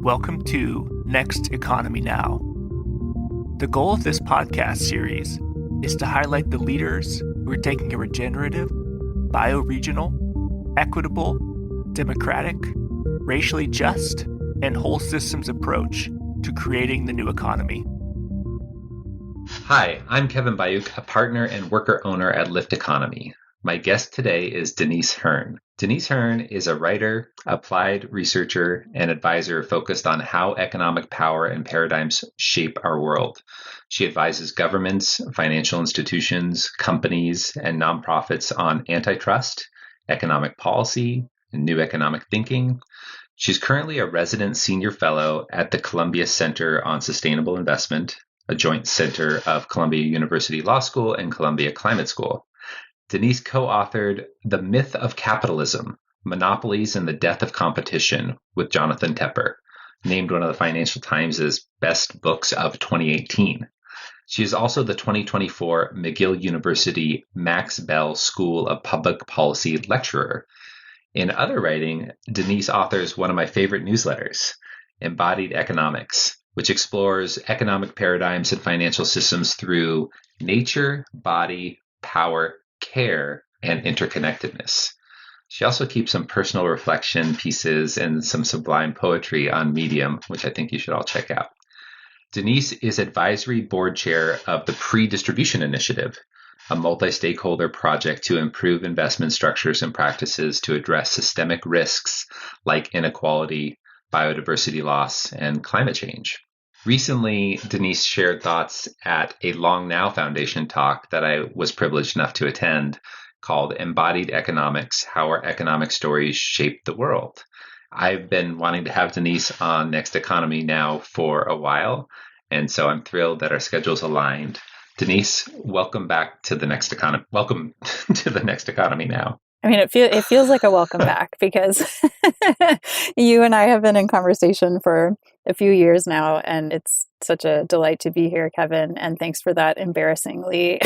Welcome to Next Economy Now. The goal of this podcast series is to highlight the leaders who are taking a regenerative, bioregional, equitable, democratic, racially just, and whole systems approach to creating the new economy. Hi, I'm Kevin Bayuk, a partner and worker owner at Lyft Economy. My guest today is Denise Hearn. Denise Hearn is a writer, applied researcher, and advisor focused on how economic power and paradigms shape our world. She advises governments, financial institutions, companies, and nonprofits on antitrust, economic policy, and new economic thinking. She's currently a resident senior fellow at the Columbia Center on Sustainable Investment, a joint center of Columbia University Law School and Columbia Climate School. Denise co-authored The Myth of Capitalism, Monopolies and the Death of Competition with Jonathan Tepper, named one of the Financial Times' best books of 2018. She is also the 2024 McGill University Max Bell School of Public Policy lecturer. In other writing, Denise authors one of my favorite newsletters, Embodied Economics, which explores economic paradigms and financial systems through nature, body, power, care, and interconnectedness. She also keeps some personal reflection pieces and some sublime poetry on Medium, which I think you should all check out. Denise is advisory board chair of the Pre-Distribution Initiative, a multi-stakeholder project to improve investment structures and practices to address systemic risks like inequality, biodiversity loss, and climate change. Recently, Denise shared thoughts at a Long Now Foundation talk that I was privileged enough to attend called Embodied Economics, How Our Economic Stories Shape the World. I've been wanting to have Denise on Next Economy Now for a while, and so I'm thrilled that our schedules aligned. Denise, welcome back to the Next Economy. Welcome to the Next Economy Now. I mean, it feels like a welcome back because you and I have been in conversation for a few years now, and it's such a delight to be here, Kevin. And thanks for that embarrassingly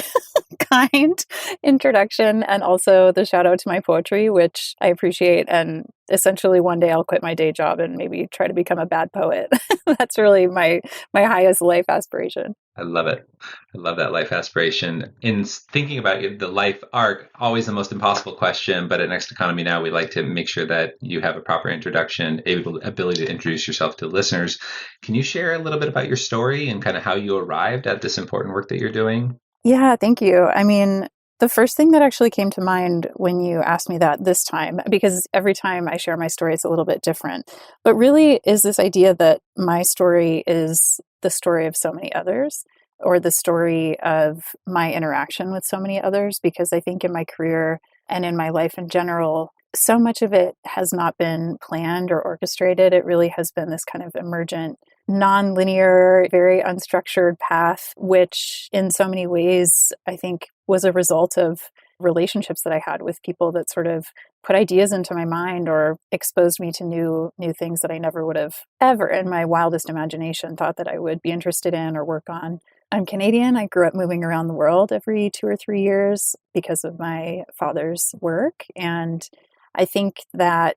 kind introduction, and also the shout out to my poetry, which I appreciate. And essentially, one day I'll quit my day job and maybe try to become a bad poet. That's really my highest life aspiration. I love it. I love that life aspiration. In thinking about the life arc, always the most impossible question, but at Next Economy Now, we like to make sure that you have a proper introduction, ability to introduce yourself to listeners. Can you share a little bit about your story and kind of how you arrived at this important work that you're doing? Yeah, thank you. I mean, the first thing that actually came to mind when you asked me that this time, because every time I share my story, it's a little bit different, but really is this idea that my story is the story of so many others, or the story of my interaction with so many others, because I think in my career and in my life in general, so much of it has not been planned or orchestrated. It really has been this kind of emergent, non-linear, very unstructured path, which in so many ways, I think was a result of relationships that I had with people that sort of put ideas into my mind or exposed me to new things that I never would have ever in my wildest imagination thought that I would be interested in or work on. I'm Canadian. I grew up moving around the world every 2 or 3 years because of my father's work. And I think that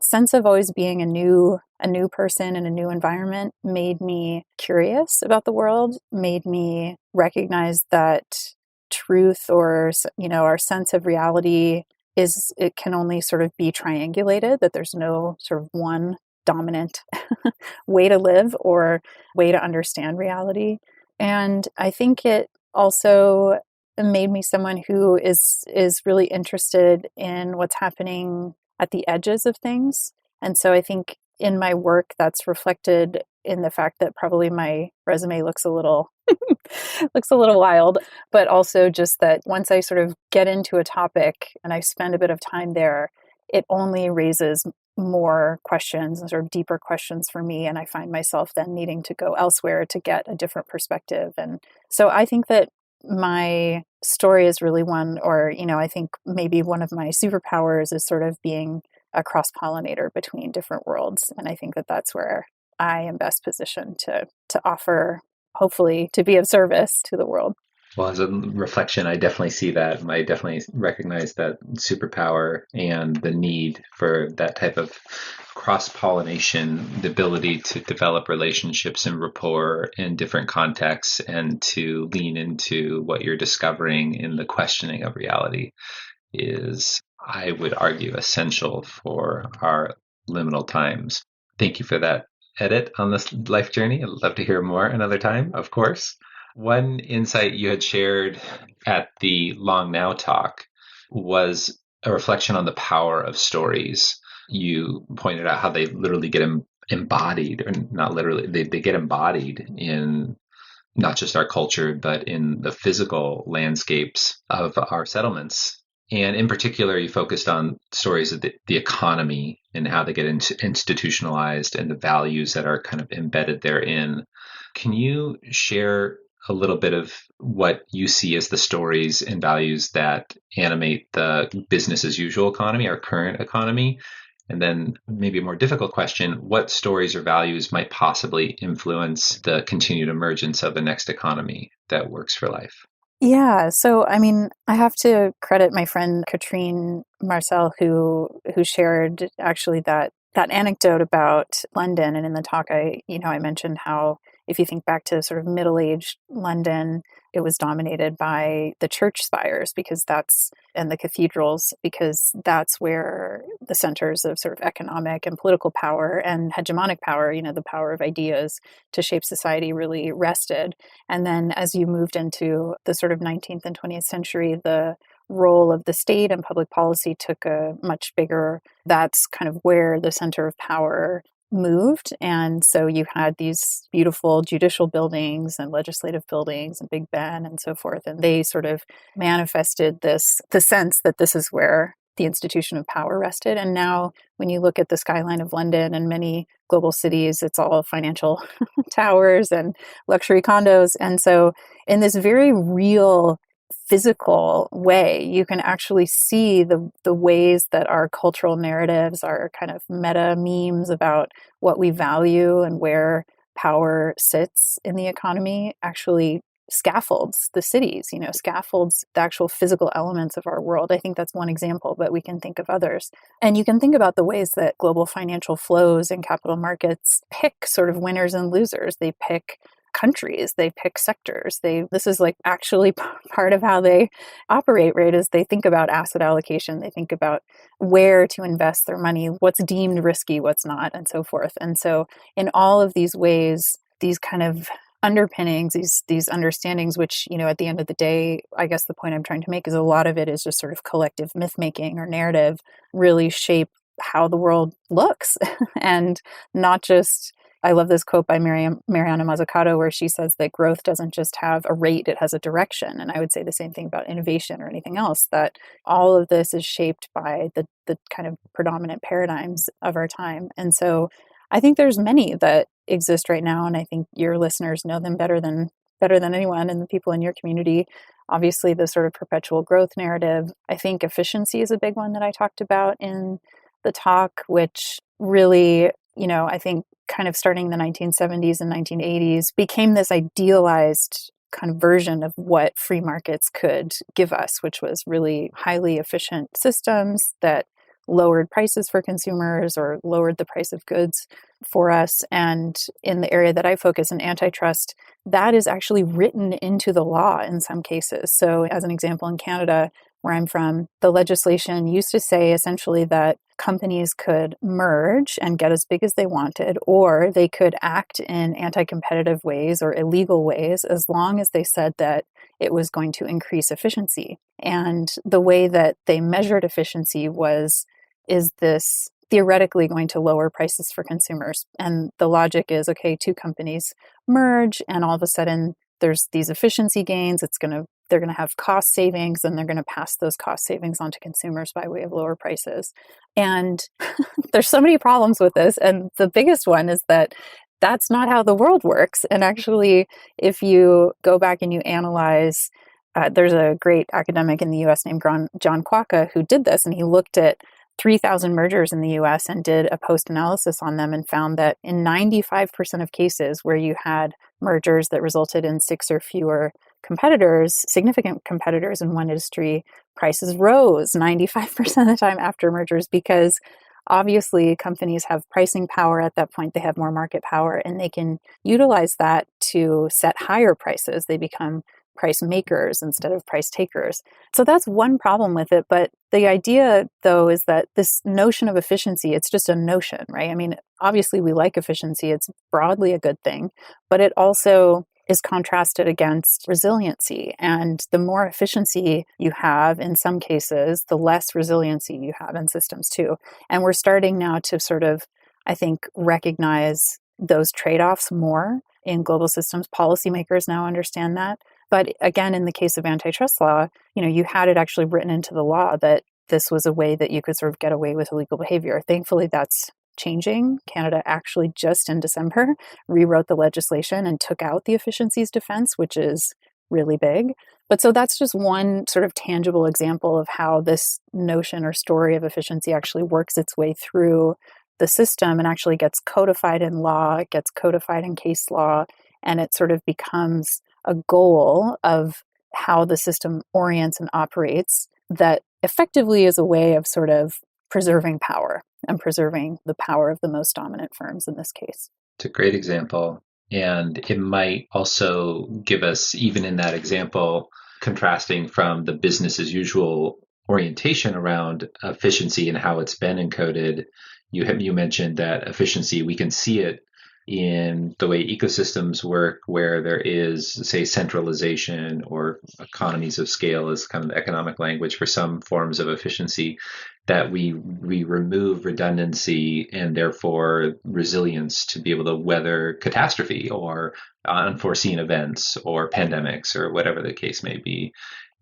sense of always being a new person in a new environment made me curious about the world, made me recognize that truth or, our sense of reality it can only sort of be triangulated, that there's no sort of one dominant way to live or way to understand reality. And I think it also made me someone who is really interested in what's happening at the edges of things. And so I think in my work, that's reflected in the fact that probably my resume looks a little wild, but also just that once I sort of get into a topic and I spend a bit of time there, it only raises more questions and sort of deeper questions for me. And I find myself then needing to go elsewhere to get a different perspective. And so I think that my story is really one, or, I think maybe one of my superpowers is sort of being a cross-pollinator between different worlds. And I think that that's where I am best positioned to offer, hopefully, to be of service to the world. Well, as a reflection, I definitely see that. I definitely recognize that superpower and the need for that type of cross-pollination, the ability to develop relationships and rapport in different contexts and to lean into what you're discovering in the questioning of reality is, I would argue, essential for our liminal times. Thank you for that edit on this life journey. I'd love to hear more another time, of course. One insight you had shared at the Long Now talk was a reflection on the power of stories. You pointed out how they literally get embodied, or not literally, they get embodied in not just our culture, but in the physical landscapes of our settlements. And in particular, you focused on stories of the economy and how they get institutionalized and the values that are kind of embedded therein. Can you share a little bit of what you see as the stories and values that animate the business as usual economy, our current economy? And then maybe a more difficult question, what stories or values might possibly influence the continued emergence of the next economy that works for life? Yeah, so I mean, I have to credit my friend Katrine Marcel, who shared actually that anecdote about London. And in the talk, I mentioned how if you think back to sort of middle-aged London, it was dominated by the church spires and the cathedrals, because that's where the centers of sort of economic and political power and hegemonic power, the power of ideas to shape society, really rested. And then as you moved into the sort of 19th and 20th century, the role of the state and public policy took that's kind of where the center of power moved. And so you had these beautiful judicial buildings and legislative buildings and Big Ben and so forth. And they sort of manifested the sense that this is where the institution of power rested. And now when you look at the skyline of London and many global cities, it's all financial towers and luxury condos. And so in this very real physical way, you can actually see the ways that our cultural narratives, our kind of meta memes about what we value and where power sits in the economy actually scaffolds the cities, scaffolds the actual physical elements of our world. I think that's one example, but we can think of others. And you can think about the ways that global financial flows and capital markets pick sort of winners and losers. They pick countries, they pick sectors. This is like actually part of how they operate, right? Is they think about asset allocation, they think about where to invest their money, what's deemed risky, what's not, and so forth. And so in all of these ways, these kind of underpinnings, these understandings, which, at the end of the day, I guess the point I'm trying to make is a lot of it is just sort of collective myth making or narrative, really shape how the world looks. And not just, I love this quote by Mariana Mazzucato, where she says that growth doesn't just have a rate, it has a direction. And I would say the same thing about innovation or anything else, that all of this is shaped by the kind of predominant paradigms of our time. And so I think there's many that exist right now, and I think your listeners know them better than anyone, and the people in your community. Obviously, the sort of perpetual growth narrative. I think efficiency is a big one that I talked about in the talk, which really, I think kind of starting in the 1970s and 1980s became this idealized kind of version of what free markets could give us, which was really highly efficient systems that lowered prices for consumers or lowered the price of goods for us. And in the area that I focus in antitrust, that is actually written into the law in some cases. So as an example, in Canada, where I'm from, the legislation used to say essentially that companies could merge and get as big as they wanted, or they could act in anti-competitive ways or illegal ways, as long as they said that it was going to increase efficiency. And the way that they measured efficiency is this theoretically going to lower prices for consumers? And the logic is, okay, two companies merge, and all of a sudden there's these efficiency gains. They're going to have cost savings, and they're going to pass those cost savings on to consumers by way of lower prices. And there's so many problems with this. And the biggest one is that that's not how the world works. And actually, if you go back and you analyze, there's a great academic in the US named John Kwaka who did this, and he looked at 3,000 mergers in the US and did a post-analysis on them and found that in 95% of cases where you had mergers that resulted in 6 or fewer competitors, significant competitors in one industry, prices rose 95% of the time after mergers because obviously companies have pricing power at that point. They have more market power and they can utilize that to set higher prices. They become price makers instead of price takers. So that's one problem with it. But the idea, though, is that this notion of efficiency, it's just a notion, right? I mean, obviously we like efficiency. It's broadly a good thing, but it also is contrasted against resiliency. And the more efficiency you have in some cases, the less resiliency you have in systems too. And we're starting now to sort of, I think, recognize those trade-offs more in global systems. Policymakers now understand that. But again, in the case of antitrust law, you had it actually written into the law that this was a way that you could sort of get away with illegal behavior. Thankfully, that's changing. Canada actually just in December rewrote the legislation and took out the efficiencies defense, which is really big. But so that's just one sort of tangible example of how this notion or story of efficiency actually works its way through the system and actually gets codified in law, it gets codified in case law, and it sort of becomes a goal of how the system orients and operates that effectively is a way of sort of preserving power and preserving the power of the most dominant firms in this case. It's a great example. And it might also give us, even in that example, contrasting from the business as usual orientation around efficiency and how it's been encoded. You mentioned that efficiency, we can see it in the way ecosystems work, where there is, say, centralization or economies of scale is kind of the economic language for some forms of efficiency, that we remove redundancy and therefore resilience to be able to weather catastrophe or unforeseen events or pandemics or whatever the case may be.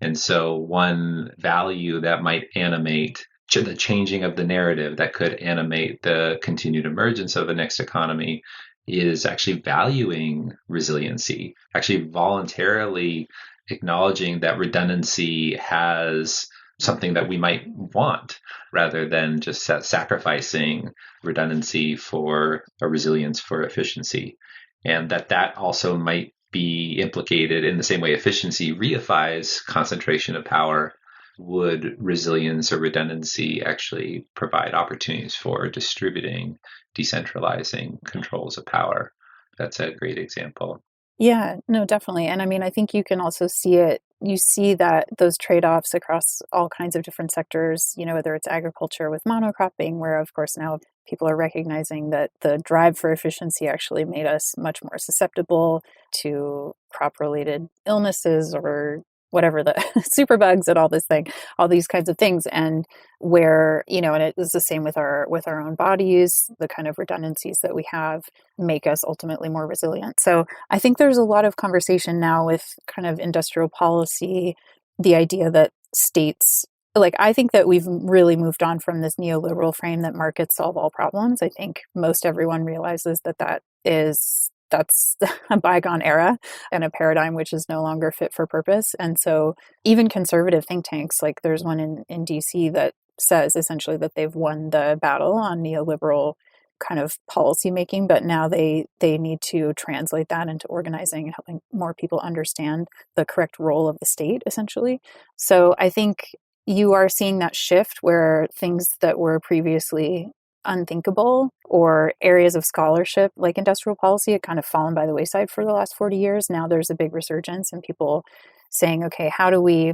And so one value that might animate the changing of the narrative that could animate the continued emergence of the next economy is actually valuing resiliency, actually voluntarily acknowledging that redundancy has something that we might want rather than just sacrificing redundancy for a resilience for efficiency. And that also might be implicated in the same way efficiency reifies concentration of power. Would resilience or redundancy actually provide opportunities for distributing, decentralizing controls of power? That's a great example. Yeah, no, definitely. And I mean, I think you can also see it. You see that those trade-offs across all kinds of different sectors, whether it's agriculture with monocropping, where of course now people are recognizing that the drive for efficiency actually made us much more susceptible to crop-related illnesses or whatever, the superbugs and all these kinds of things. And where, and it is the same with our own bodies, the kind of redundancies that we have make us ultimately more resilient. So I think there's a lot of conversation now with kind of industrial policy, the idea that states, I think that we've really moved on from this neoliberal frame that markets solve all problems. I think most everyone realizes that's a bygone era and a paradigm which is no longer fit for purpose. And so even conservative think tanks, like there's one in DC that says essentially that they've won the battle on neoliberal kind of policy making, but now they need to translate that into organizing and helping more people understand the correct role of the state, essentially. So I think you are seeing that shift where things that were previously unthinkable or areas of scholarship like industrial policy had kind of fallen by the wayside for the last 40 years. Now there's a big resurgence and people saying, okay, how do we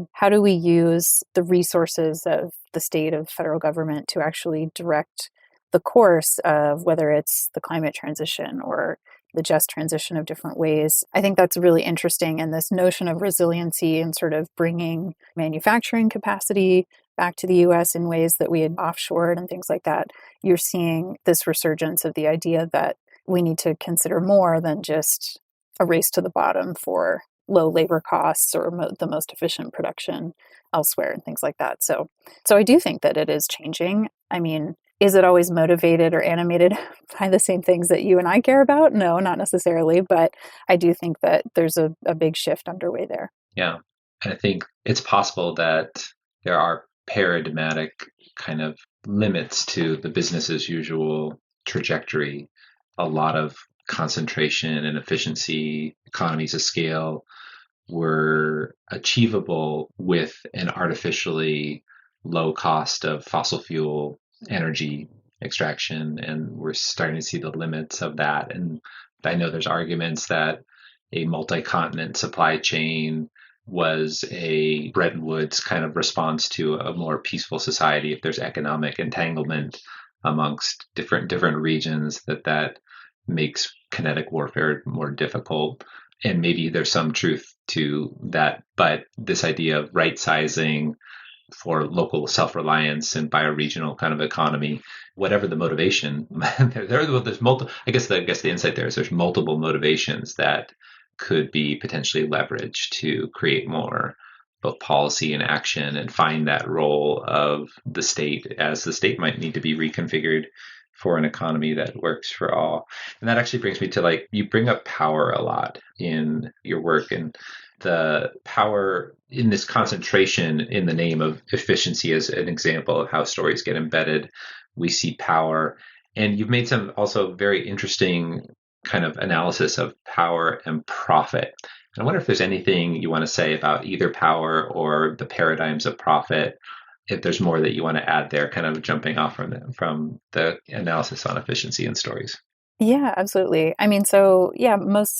use the resources of the state, of federal government to actually direct the course of whether it's the climate transition or the just transition of different ways. I think that's really interesting. And this notion of resiliency and sort of bringing manufacturing capacity back to the US in ways that we had offshored and things like that, you're seeing this resurgence of the idea that we need to consider more than just a race to the bottom for low labor costs or the most efficient production elsewhere and things like that. So I do think that it is changing. I mean, is it always motivated or animated by the same things that you and I care about? No, not necessarily. But I do think that there's a big shift underway there. Yeah. I think it's possible that there are paradigmatic kind of limits to the business as usual trajectory. A lot of concentration and efficiency, economies of scale were achievable with an artificially low cost of fossil fuel energy extraction. And we're starting to see the limits of that. And I know there's arguments that a multi-continent supply chain was a Bretton Woods kind of response to a more peaceful society. If there's economic entanglement amongst different regions, that makes kinetic warfare more difficult. And maybe there's some truth to that, but this idea of right sizing for local self-reliance and bioregional kind of economy, whatever the motivation, there's multiple. I guess the insight there is there's multiple motivations that could be potentially leveraged to create more both policy and action and find that role of the state, as the state might need to be reconfigured for an economy that works for all. And that actually brings me to, you bring up power a lot in your work, and the power in this concentration in the name of efficiency as an example of how stories get embedded. We see power, and you've made some also very interesting kind of analysis of power and profit. And I wonder if there's anything you want to say about either power or the paradigms of profit, if there's more that you want to add there, kind of jumping off from the analysis on efficiency in stories. Yeah, absolutely. I mean, so yeah,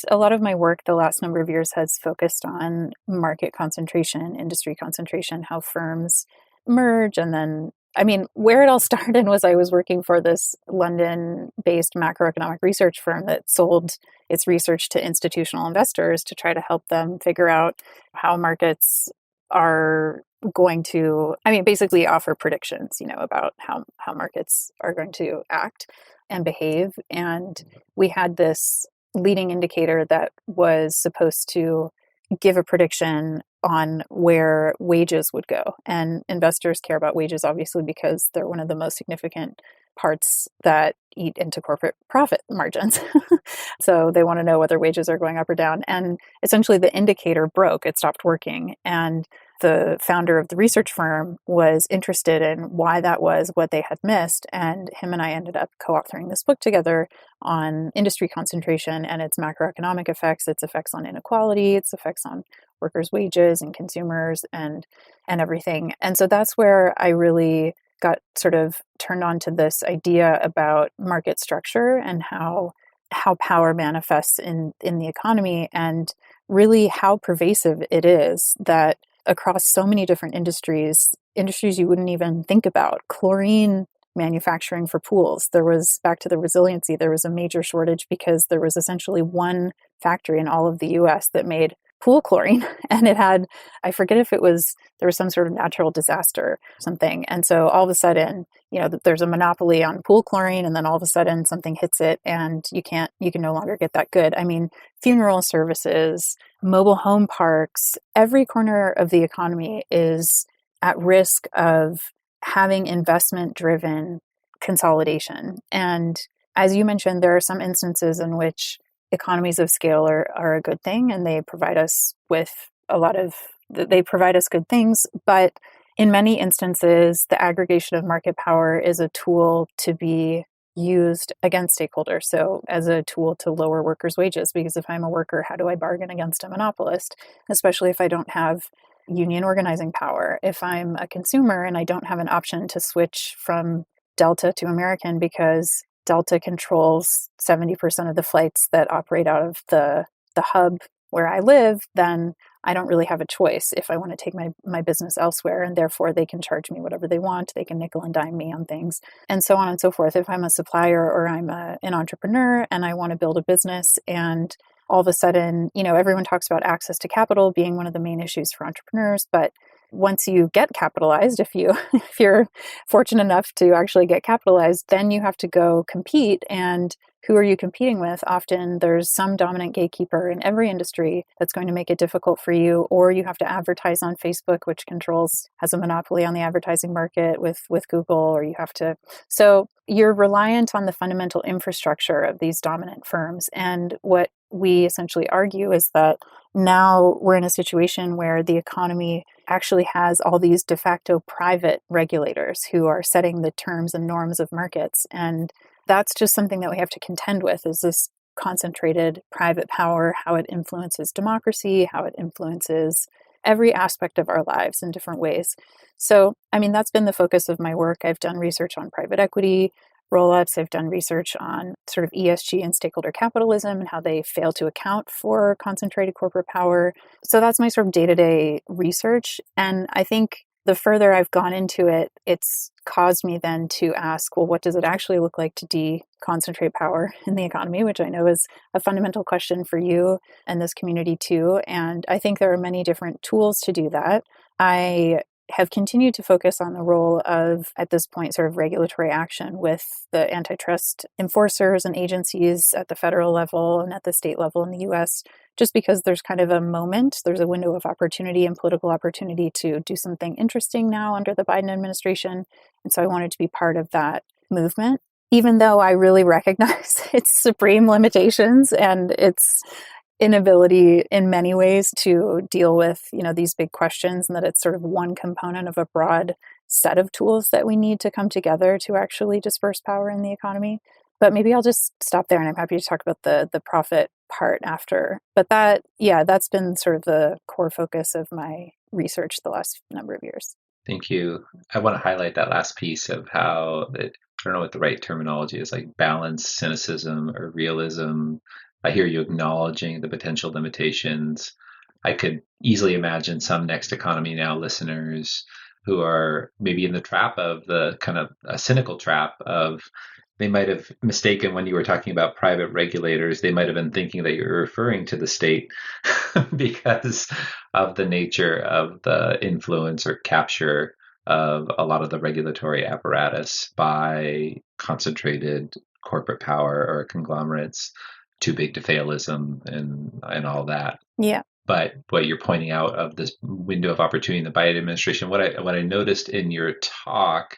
a lot of my work the last number of years has focused on market concentration, industry concentration, how firms merge. And then, I mean, where it all started was I was working for this London-based macroeconomic research firm that sold its research to institutional investors to try to help them figure out how markets are going to, basically offer predictions, about how markets are going to act and behave. And we had this leading indicator that was supposed to give a prediction on where wages would go. And investors care about wages, obviously, because they're one of the most significant parts that eat into corporate profit margins. So they want to know whether wages are going up or down. And essentially the indicator broke, it stopped working. And the founder of the research firm was interested in why that was, what they had missed. And him and I ended up co-authoring this book together on industry concentration and its macroeconomic effects, its effects on inequality, its effects on workers' wages and consumers and everything. And so that's where I really got sort of turned on to this idea about market structure and how power manifests in the economy, and really how pervasive it is that across so many different industries you wouldn't even think about. Chlorine manufacturing for pools. There was, back to the resiliency, there was a major shortage because there was essentially one factory in all of the US that made pool chlorine, and it had, I forget if there was some sort of natural disaster or something. And so all of a sudden, there's a monopoly on pool chlorine, and then all of a sudden something hits it and you can no longer get that good. I mean, funeral services, mobile home parks, every corner of the economy is at risk of having investment-driven consolidation. And as you mentioned, there are some instances in which economies of scale are a good thing, and they provide us with they provide us good things. But in many instances, the aggregation of market power is a tool to be used against stakeholders. So as a tool to lower workers' wages, because if I'm a worker, how do I bargain against a monopolist, especially if I don't have union organizing power? If I'm a consumer and I don't have an option to switch from Delta to American because Delta controls 70% of the flights that operate out of the hub where I live, then I don't really have a choice if I want to take my business elsewhere, and therefore they can charge me whatever they want. They can nickel and dime me on things, and so on and so forth. If I'm a supplier or I'm an entrepreneur and I want to build a business, and all of a sudden, everyone talks about access to capital being one of the main issues for entrepreneurs, but once you get capitalized, if you're fortunate enough to actually get capitalized, then you have to go compete. And who are you competing with? Often there's some dominant gatekeeper in every industry that's going to make it difficult for you, or you have to advertise on Facebook, which has a monopoly on the advertising market with Google, or so you're reliant on the fundamental infrastructure of these dominant firms. And what we essentially argue is that now we're in a situation where the economy actually has all these de facto private regulators who are setting the terms and norms of markets. And that's just something that we have to contend with, is this concentrated private power, how it influences democracy, how it influences every aspect of our lives in different ways. So, I mean, that's been the focus of my work. I've done research on private equity roll-ups. I've done research on sort of ESG and stakeholder capitalism and how they fail to account for concentrated corporate power. So that's my sort of day-to-day research. And I think the further I've gone into it, it's caused me then to ask, well, what does it actually look like to deconcentrate power in the economy, which I know is a fundamental question for you and this community too. And I think there are many different tools to do that. I have continued to focus on the role of, at this point, sort of regulatory action with the antitrust enforcers and agencies at the federal level and at the state level in the US, just because there's kind of there's a window of opportunity and political opportunity to do something interesting now under the Biden administration. And so I wanted to be part of that movement, even though I really recognize its supreme limitations and its inability in many ways to deal with, these big questions, and that it's sort of one component of a broad set of tools that we need to come together to actually disperse power in the economy. But maybe I'll just stop there, and I'm happy to talk about the profit part after. But that's been sort of the core focus of my research the last number of years. Thank you. I want to highlight that last piece of how I don't know what the right terminology is, like balance, cynicism, or realism. I hear you acknowledging the potential limitations. I could easily imagine some Next Economy Now listeners who are maybe in the trap of the kind of a cynical trap of, they might have mistaken when you were talking about private regulators, they might have been thinking that you're referring to the state because of the nature of the influence or capture of a lot of the regulatory apparatus by concentrated corporate power or conglomerates, too big to failism and all that. Yeah. But what you're pointing out of this window of opportunity in the Biden administration, what I noticed in your talk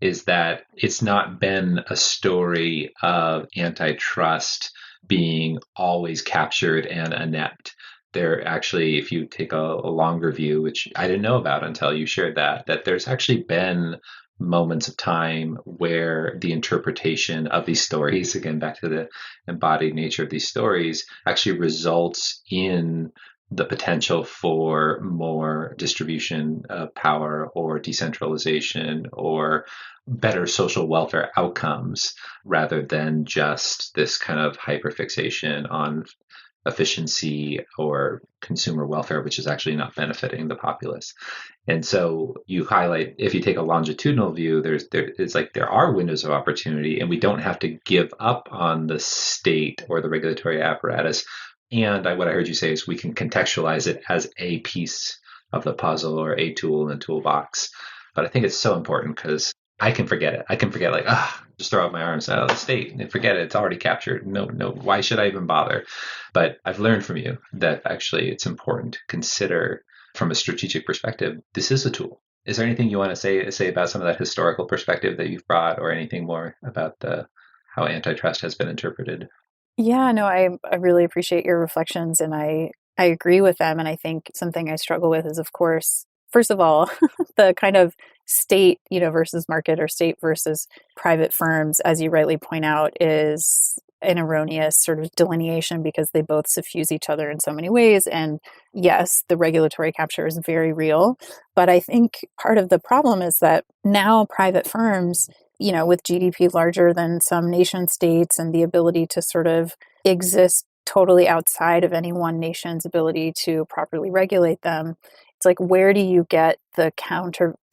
is that it's not been a story of antitrust being always captured and inept. There actually, if you take a longer view, which I didn't know about until you shared that there's actually been moments of time where the interpretation of these stories, again, back to the embodied nature of these stories, actually results in the potential for more distribution of power or decentralization or better social welfare outcomes rather than just this kind of hyperfixation on efficiency or consumer welfare, which is actually not benefiting the populace. And so you highlight, if you take a longitudinal view, there are windows of opportunity, and we don't have to give up on the state or the regulatory apparatus. And what I heard you say is we can contextualize it as a piece of the puzzle or a tool in the toolbox. But I think it's so important because I can forget it. I can forget, just throw out my arms out of the state and forget it. It's already captured. No, why should I even bother? But I've learned from you that actually it's important to consider from a strategic perspective, this is a tool. Is there anything you want to say about some of that historical perspective that you've brought, or anything more about how antitrust has been interpreted? Yeah, no, I really appreciate your reflections, and I agree with them. And I think something I struggle with is, of course, first of all, the kind of state, versus market, or state versus private firms, as you rightly point out, is an erroneous sort of delineation because they both suffuse each other in so many ways. And yes, the regulatory capture is very real. But I think part of the problem is that now private firms, with GDP larger than some nation states and the ability to sort of exist totally outside of any one nation's ability to properly regulate them, it's like, where do you get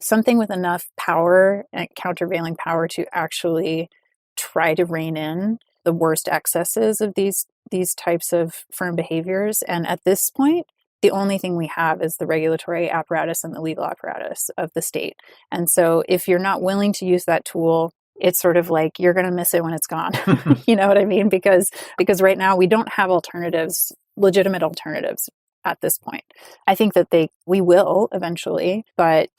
something with enough power and countervailing power to actually try to rein in the worst excesses of these types of firm behaviors? And at this point, the only thing we have is the regulatory apparatus and the legal apparatus of the state. And so if you're not willing to use that tool, it's sort of like you're going to miss it when it's gone. You know what I mean? Because right now we don't have legitimate alternatives at this point. I think that we will eventually, but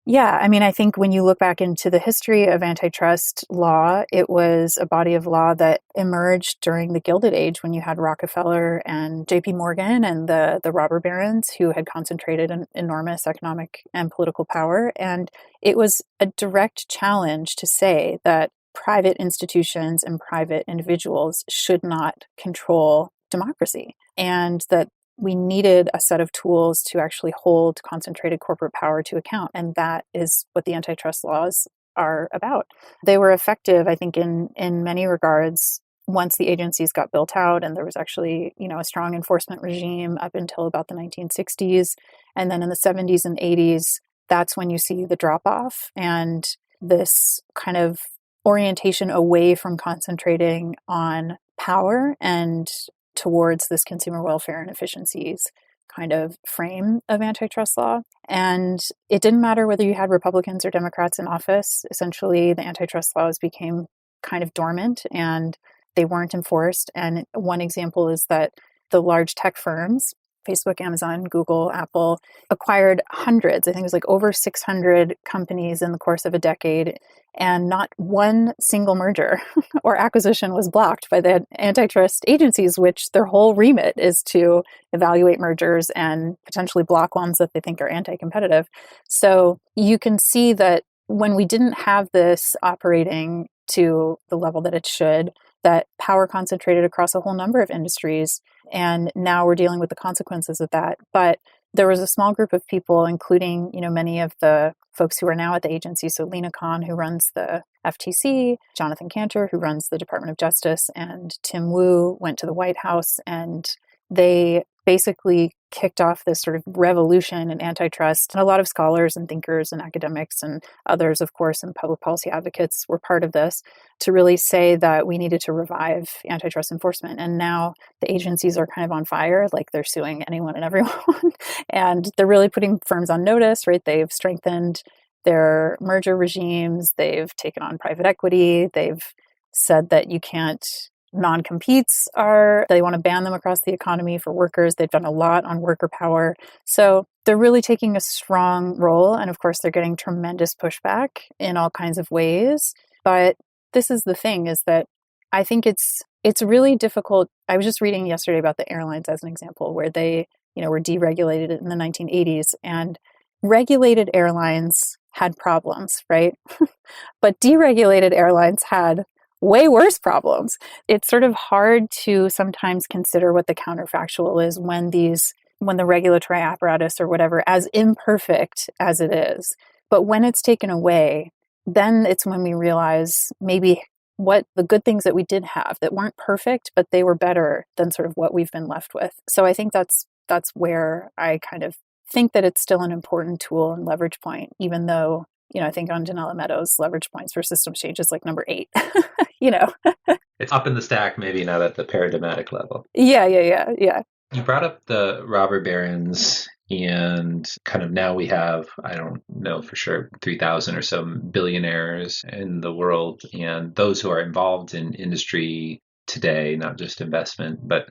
yeah, I mean, I think when you look back into the history of antitrust law, it was a body of law that emerged during the Gilded Age when you had Rockefeller and JP Morgan and the robber barons who had concentrated an enormous economic and political power. And it was a direct challenge to say that private institutions and private individuals should not control democracy, and that we needed a set of tools to actually hold concentrated corporate power to account. And that is what the antitrust laws are about. They were effective, I think, in many regards once the agencies got built out, and there was actually, a strong enforcement regime up until about the 1960s. And then in the 70s and 80s, that's when you see the drop off and this kind of orientation away from concentrating on power and towards this consumer welfare and efficiencies kind of frame of antitrust law. And it didn't matter whether you had Republicans or Democrats in office. Essentially, the antitrust laws became kind of dormant and they weren't enforced. And one example is that the large tech firms, Facebook, Amazon, Google, Apple, acquired hundreds, I think it was like over 600 companies in the course of a decade, and not one single merger or acquisition was blocked by the antitrust agencies, which their whole remit is to evaluate mergers and potentially block ones that they think are anti-competitive. So you can see that when we didn't have this operating to the level that it should, that power concentrated across a whole number of industries, and now we're dealing with the consequences of that. But there was a small group of people, including, many of the folks who are now at the agency. So Lena Khan, who runs the FTC, Jonathan Cantor, who runs the Department of Justice, and Tim Wu went to the White House, and they basically kicked off this sort of revolution in antitrust. And a lot of scholars and thinkers and academics and others, of course, and public policy advocates were part of this to really say that we needed to revive antitrust enforcement. And now the agencies are kind of on fire, like they're suing anyone and everyone. And they're really putting firms on notice, right? They've strengthened their merger regimes. They've taken on private equity. They've said that you can't non-competes they want to ban them across the economy for workers. They've done a lot on worker power. So they're really taking a strong role. And of course, they're getting tremendous pushback in all kinds of ways. But this is the thing, is that I think it's really difficult. I was just reading yesterday about the airlines as an example, where they, were deregulated in the 1980s, and regulated airlines had problems, right? But deregulated airlines had way worse problems. It's sort of hard to sometimes consider what the counterfactual is when the regulatory apparatus or whatever, as imperfect as it is, but when it's taken away, then it's when we realize maybe what the good things that we did have that weren't perfect, but they were better than sort of what we've been left with. So I think that's where I kind of think that it's still an important tool and leverage point, even though, I think on Janella Meadows, leverage points for systems change is like number 8, It's up in the stack, maybe not at the paradigmatic level. Yeah. You brought up the robber barons, and kind of now we have, I don't know for sure, 3,000 or so billionaires in the world, and those who are involved in industry today, not just investment, but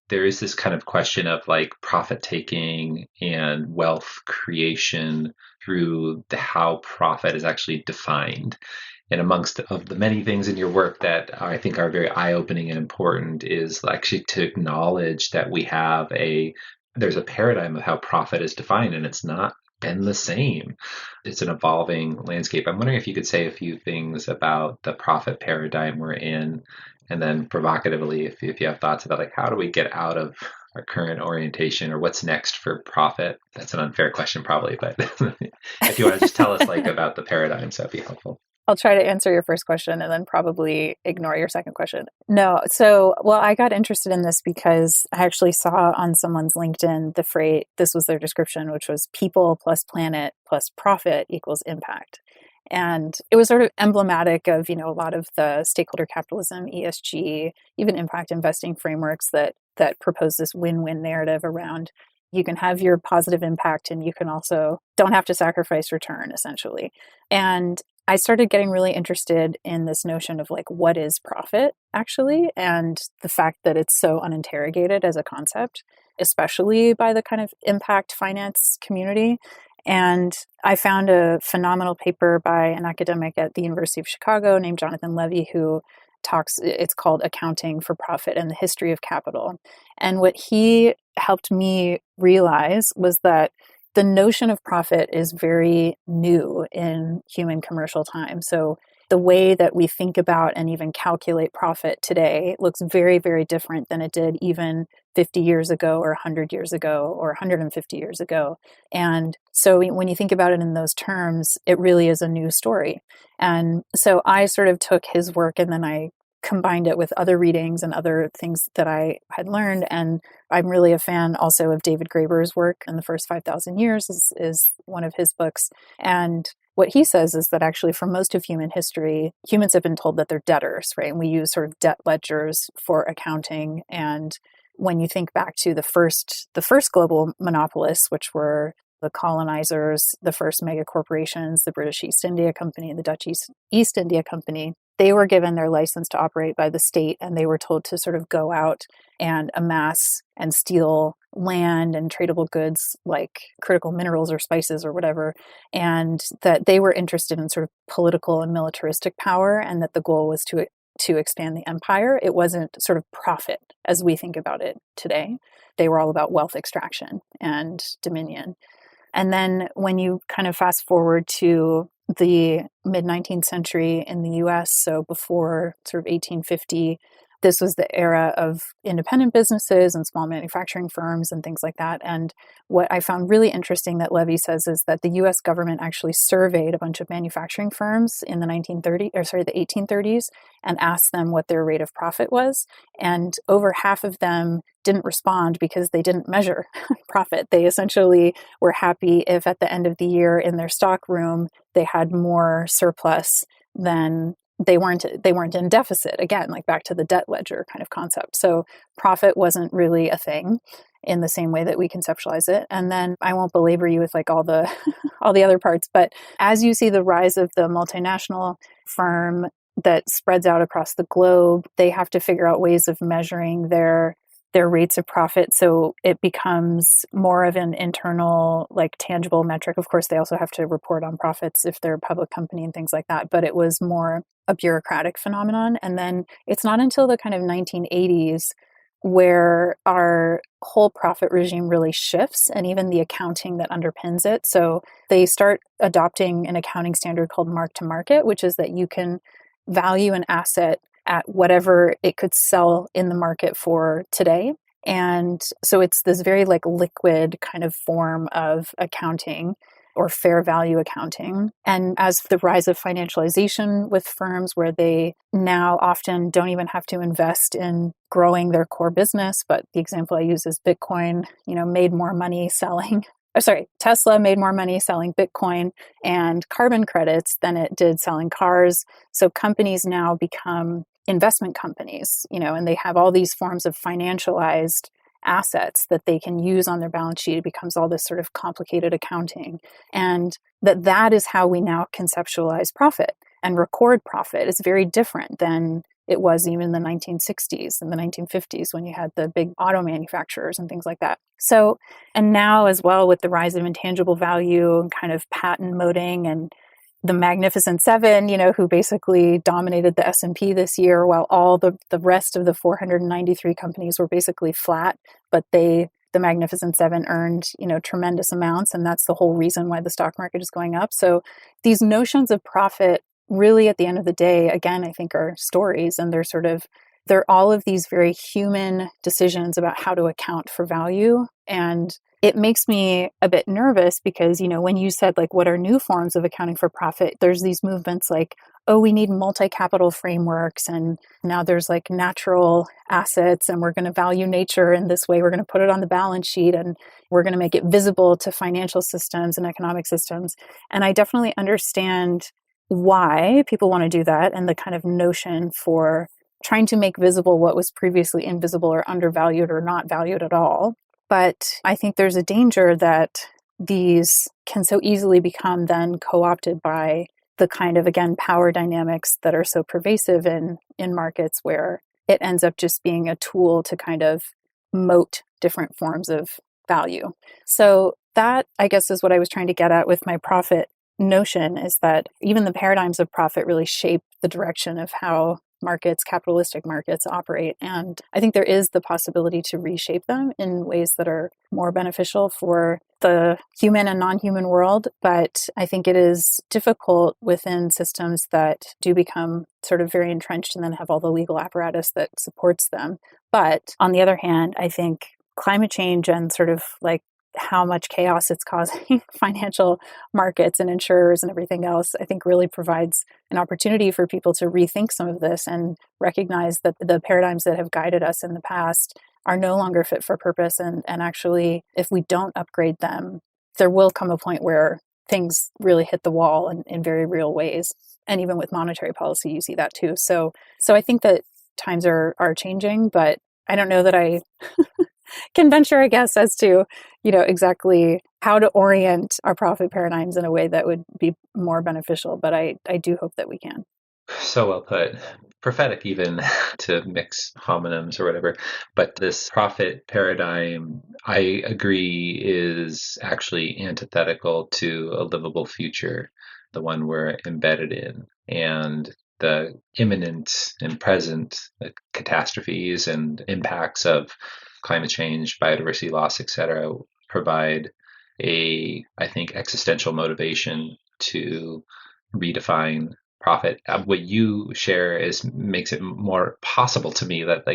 there is this kind of question of like profit taking and wealth creation through how profit is actually defined. And amongst of the many things in your work that I think are very eye-opening and important is actually to acknowledge that there's a paradigm of how profit is defined, and it's not been the same. It's an evolving landscape. I'm wondering if you could say a few things about the profit paradigm we're in, and then provocatively, if you have thoughts about like how do we get out of our current orientation, or what's next for profit? That's an unfair question probably, but if you want to just tell us like about the paradigms, that'd be helpful. I'll try to answer your first question and then probably ignore your second question. No. So, I got interested in this because I actually saw on someone's LinkedIn the phrase, this was their description, which was people plus planet plus profit equals impact. And it was sort of emblematic of, a lot of the stakeholder capitalism, ESG, even impact investing frameworks that propose this win-win narrative around you can have your positive impact and you can also don't have to sacrifice return, essentially. And I started getting really interested in this notion of like, what is profit actually? And the fact that it's so uninterrogated as a concept, especially by the kind of impact finance community. And I found a phenomenal paper by an academic at the University of Chicago named Jonathan Levy, who it's called Accounting for Profit and the History of Capital. And what he helped me realize was that the notion of profit is very new in human commercial time. So the way that we think about and even calculate profit today looks very, very different than it did even 50 years ago or 100 years ago or 150 years ago. And so when you think about it in those terms, it really is a new story. And so I sort of took his work and then I combined it with other readings and other things that I had learned. And I'm really a fan also of David Graeber's work. In the First 5,000 Years is one of his books. And what he says is that actually for most of human history, humans have been told that they're debtors, right? And we use sort of debt ledgers for accounting. And when you think back to the first global monopolists, which were the colonizers, the first mega corporations, the British East India Company and the Dutch East India Company, they were given their license to operate by the state, and they were told to sort of go out and amass and steal land and tradable goods like critical minerals or spices or whatever, and that they were interested in sort of political and militaristic power, and that the goal was to expand the empire. It wasn't sort of profit as we think about it today. They were all about wealth extraction and dominion. And then when you kind of fast forward to the mid-19th century in the US, so before sort of 1850, this was the era of independent businesses and small manufacturing firms and things like that. And what I found really interesting that Levy says is that the US government actually surveyed a bunch of manufacturing firms in the 1830s and asked them what their rate of profit was. And over half of them didn't respond because they didn't measure profit. They essentially were happy if at the end of the year in their stock room, they had more surplus than they weren't in deficit. Again, like back to the debt ledger kind of concept. So profit wasn't really a thing in the same way that we conceptualize it. And then I won't belabor you with like all the all the other parts, but as you see the rise of the multinational firm that spreads out across the globe, they have to figure out ways of measuring their rates of profit. So it becomes more of an internal, like tangible metric. Of course, they also have to report on profits if they're a public company and things like that, but it was more a bureaucratic phenomenon. And then it's not until the kind of 1980s where our whole profit regime really shifts, and even the accounting that underpins it. So they start adopting an accounting standard called mark to market, which is that you can value an asset at whatever it could sell in the market for today. And so it's this very like liquid kind of form of accounting or fair value accounting. And as the rise of financialization with firms where they now often don't even have to invest in growing their core business, but the example I use is Bitcoin, made more money selling Tesla made more money selling Bitcoin and carbon credits than it did selling cars. So companies now become investment companies, and they have all these forms of financialized assets that they can use on their balance sheet. It becomes all this sort of complicated accounting. And that is how we now conceptualize profit and record profit. It's very different than it was even in the 1960s and the 1950s when you had the big auto manufacturers and things like that. So, and now as well with the rise of intangible value and kind of patent moating and the Magnificent Seven, who basically dominated the S&P this year while all the rest of the 493 companies were basically flat, but the Magnificent Seven earned, tremendous amounts. And that's the whole reason why the stock market is going up. So these notions of profit really at the end of the day, again, I think are stories, and they're all of these very human decisions about how to account for value. And it makes me a bit nervous because, when you said like, what are new forms of accounting for profit? There's these movements like, oh, we need multi-capital frameworks. And now there's like natural assets and we're going to value nature in this way. We're going to put it on the balance sheet and we're going to make it visible to financial systems and economic systems. And I definitely understand why people want to do that and the kind of notion for trying to make visible what was previously invisible or undervalued or not valued at all. But I think there's a danger that these can so easily become then co-opted by the kind of, again, power dynamics that are so pervasive in markets where it ends up just being a tool to kind of moat different forms of value. So that, I guess, is what I was trying to get at with my profit notion, is that even the paradigms of profit really shape the direction of how markets, capitalistic markets operate. And I think there is the possibility to reshape them in ways that are more beneficial for the human and non-human world. But I think it is difficult within systems that do become sort of very entrenched and then have all the legal apparatus that supports them. But on the other hand, I think climate change and sort of like how much chaos it's causing financial markets and insurers and everything else, I think really provides an opportunity for people to rethink some of this and recognize that the paradigms that have guided us in the past are no longer fit for purpose. And actually, if we don't upgrade them, there will come a point where things really hit the wall in very real ways. And even with monetary policy, you see that too. So I think that times are changing, but I don't know that I can venture a guess as to, exactly how to orient our profit paradigms in a way that would be more beneficial. But I do hope that we can. So well put. Prophetic even to mix homonyms or whatever. But this profit paradigm, I agree, is actually antithetical to a livable future, the one we're embedded in. And the imminent and present catastrophes and impacts of climate change, biodiversity loss, etc., provide I think, existential motivation to redefine profit. What you share makes it more possible to me that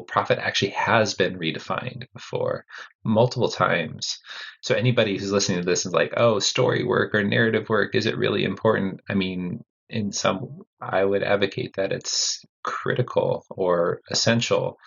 profit actually has been redefined before multiple times. So anybody who's listening to this is like, oh, story work or narrative work, is it really important? I mean, I would advocate that it's critical or essential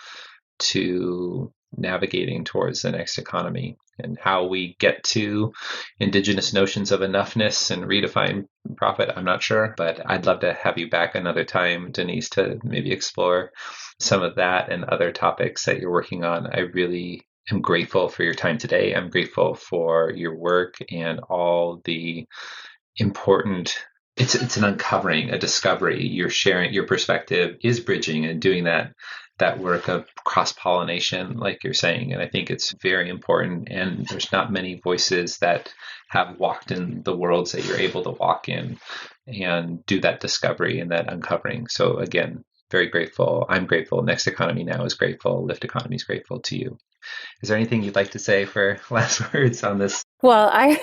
to navigating towards the next economy. And how we get to indigenous notions of enoughness and redefine profit, I'm not sure, but I'd love to have you back another time, Denise, to maybe explore some of that and other topics that you're working on. I really am grateful for your time today. I'm grateful for your work and all the important it's an uncovering, a discovery. You're sharing your perspective is bridging and doing that work of cross-pollination, like you're saying. And I think it's very important. And there's not many voices that have walked in the worlds that you're able to walk in and do that discovery and that uncovering. So again, very grateful. I'm grateful. Next Economy Now is grateful. Lift Economy is grateful to you. Is there anything you'd like to say for last words on this? Well, I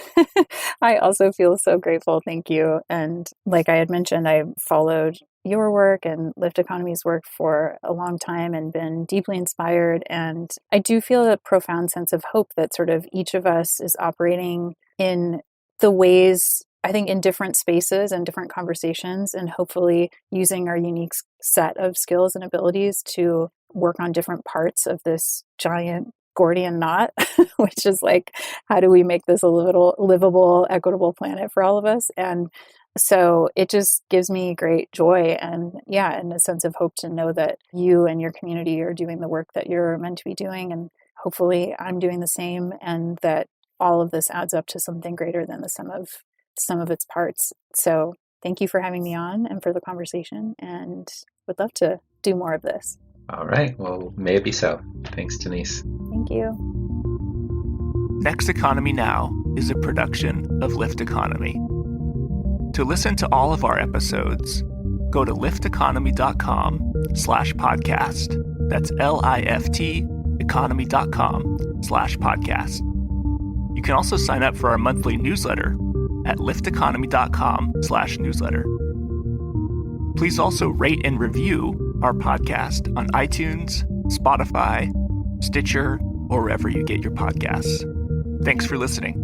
also feel so grateful. Thank you. And like I had mentioned, I followed your work and Lift Economy's work for a long time and been deeply inspired. And I do feel a profound sense of hope that sort of each of us is operating in the ways, I think, in different spaces and different conversations, and hopefully using our unique set of skills and abilities to work on different parts of this giant Gordian knot, which is like, how do we make this a livable, equitable planet for all of us? And so it just gives me great joy and a sense of hope to know that you and your community are doing the work that you're meant to be doing. And hopefully I'm doing the same, and that all of this adds up to something greater than the sum of its parts. So thank you for having me on and for the conversation, and would love to do more of this. All right. Well, may it be so. Thanks, Denise. Thank you. Next Economy Now is a production of Lift Economy. To listen to all of our episodes, go to lifteconomy.com/podcast. That's LIFT economy.com/podcast. You can also sign up for our monthly newsletter at lifteconomy.com/newsletter. Please also rate and review our podcast on iTunes, Spotify, Stitcher, or wherever you get your podcasts. Thanks for listening.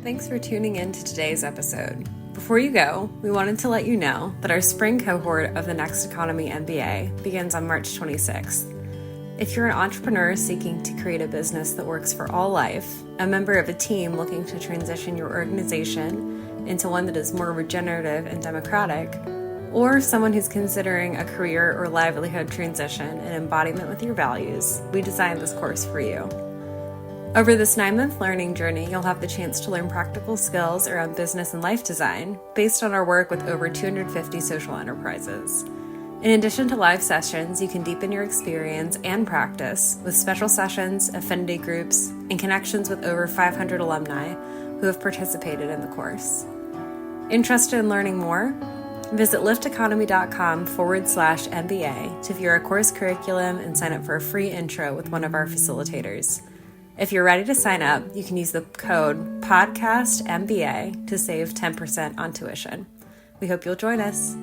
Thanks for tuning in to today's episode. Before you go, we wanted to let you know that our spring cohort of the Next Economy MBA begins on March 26th. If you're an entrepreneur seeking to create a business that works for all life, a member of a team looking to transition your organization into one that is more regenerative and democratic, or someone who's considering a career or livelihood transition and embodiment with your values, we designed this course for you. Over this 9-month learning journey, you'll have the chance to learn practical skills around business and life design based on our work with over 250 social enterprises. In addition to live sessions, you can deepen your experience and practice with special sessions, affinity groups, and connections with over 500 alumni who have participated in the course. Interested in learning more? Visit lifteconomy.com/MBA to view our course curriculum and sign up for a free intro with one of our facilitators. If you're ready to sign up, you can use the code PODCASTMBA to save 10% on tuition. We hope you'll join us.